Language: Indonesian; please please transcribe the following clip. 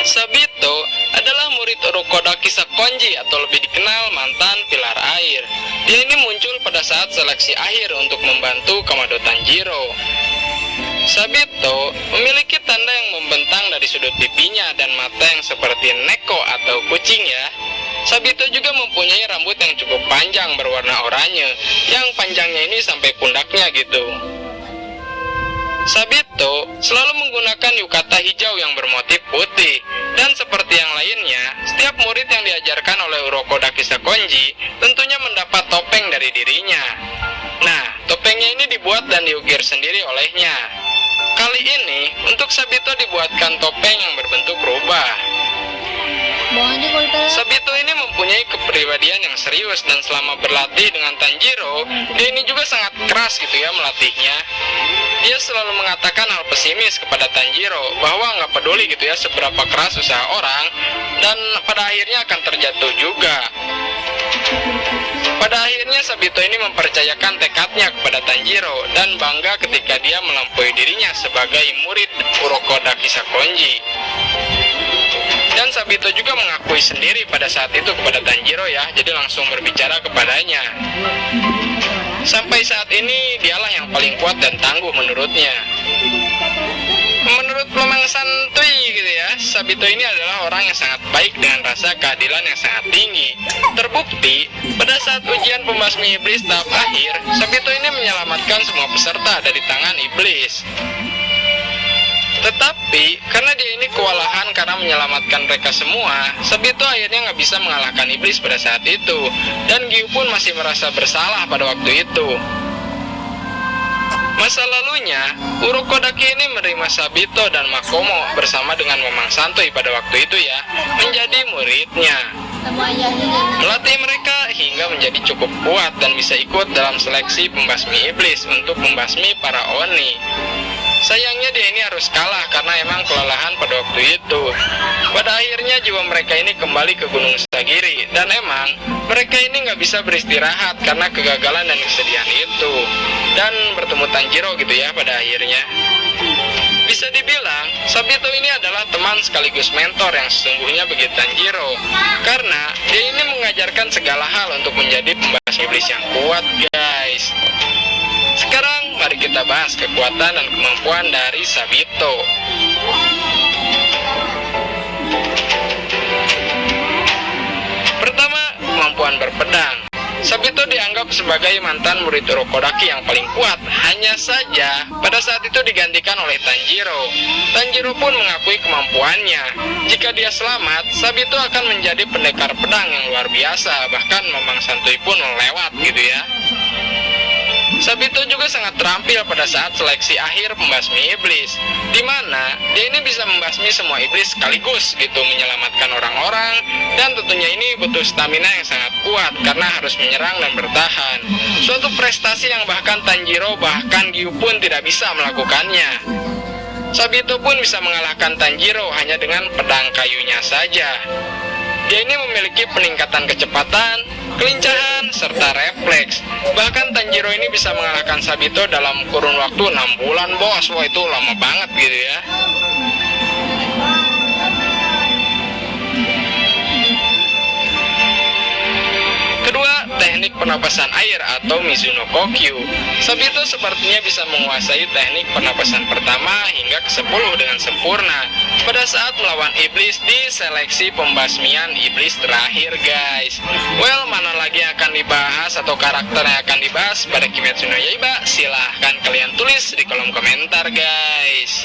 Sabito adalah murid Urokodaki Sakonji atau lebih dikenal mantan pilar air. Dia ini muncul pada saat seleksi akhir untuk membantu Kamado Tanjiro. Sabito memiliki tanda yang membentang dari sudut pipinya dan mata yang seperti neko atau kucing ya. Sabito juga mempunyai rambut yang cukup panjang berwarna oranye, yang panjangnya ini sampai pundaknya gitu. Sabito selalu menggunakan yukata hijau yang bermotif putih, dan seperti yang lainnya, setiap murid yang diajarkan oleh Urokodaki Sakonji tentunya mendapat topeng dari dirinya. Nah, topengnya ini dibuat dan diukir sendiri olehnya. Kali ini, untuk Sabito dibuatkan topeng yang berbentuk rubah. Sabito ini mempunyai kepribadian yang serius, dan selama berlatih dengan Tanjiro, dia ini juga sangat keras gitu ya melatihnya. Dia selalu mengatakan hal pesimis kepada Tanjiro bahwa nggak peduli gitu ya seberapa keras usaha orang, dan pada akhirnya akan terjatuh juga. Pada akhirnya Sabito ini mempercayakan tekadnya kepada Tanjiro dan bangga ketika dia melampaui dirinya sebagai murid Urokodaki Sakonji. Dan Sabito juga mengakui sendiri pada saat itu kepada Tanjiro ya, jadi langsung berbicara kepadanya. Sampai saat ini dialah yang paling kuat dan tangguh menurutnya. Menurut Mamang Santuy gitu ya, Sabito ini adalah orang yang sangat baik dengan rasa keadilan yang sangat tinggi. Terbukti, pada saat ujian pembasmi iblis tahap akhir, Sabito ini menyelamatkan semua peserta dari tangan iblis. Tetapi, karena dia ini kewalahan karena menyelamatkan mereka semua, Sabito akhirnya nggak bisa mengalahkan iblis pada saat itu. Dan Gyu pun masih merasa bersalah pada waktu itu. Masa lalunya, Urokodaki ini menerima Sabito dan Makomo bersama dengan Mamang Santuy pada waktu itu ya, menjadi muridnya. Melatih mereka hingga menjadi cukup kuat dan bisa ikut dalam seleksi pembasmi iblis untuk membasmi para Oni. Sayangnya dia ini harus kalah karena emang kelelahan pada waktu itu. Pada akhirnya jiwa mereka ini kembali ke Gunung Sagiri, dan emang mereka ini nggak bisa beristirahat karena kegagalan dan kesedihan itu, dan bertemu Tanjiro gitu ya pada akhirnya. Bisa dibilang Sabito ini adalah teman sekaligus mentor yang sesungguhnya bagi Tanjiro, karena dia ini mengajarkan segala hal untuk menjadi pembasmi iblis yang kuat guys. Sekarang mari kita bahas kekuatan dan kemampuan dari Sabito. Pertama, kemampuan berpedang. Sabito dianggap sebagai mantan murid Urokodaki yang paling kuat. Hanya saja, pada saat itu digantikan oleh Tanjiro. Tanjiro pun mengakui kemampuannya. Jika dia selamat, Sabito akan menjadi pendekar pedang yang luar biasa. Bahkan Mamang Santuy pun lewat gitu ya. Sabito juga sangat terampil pada saat seleksi akhir pembasmi iblis, di mana dia ini bisa membasmi semua iblis sekaligus gitu, menyelamatkan orang-orang, dan tentunya ini butuh stamina yang sangat kuat karena harus menyerang dan bertahan. Suatu prestasi yang bahkan Tanjiro bahkan Gyu pun tidak bisa melakukannya. Sabito pun bisa mengalahkan Tanjiro hanya dengan pedang kayunya saja. Dia ini memiliki peningkatan kecepatan, kelincahan, serta refleks. Bahkan Tanjiro ini bisa mengalahkan Sabito dalam kurun waktu 6 bulan bos. Wah, itu lama banget gitu ya. Kedua, teknik pernapasan air atau Mizuno Kokyu. Sabito sepertinya bisa menguasai teknik pernapasan pertama hingga ke-10 dengan sempurna pada saat melawan iblis di seleksi pembasmian iblis terakhir guys. Well, mana lagi yang akan dibahas atau karakter yang akan dibahas pada Kimetsu no Yaiba? Silahkan kalian tulis di kolom komentar guys.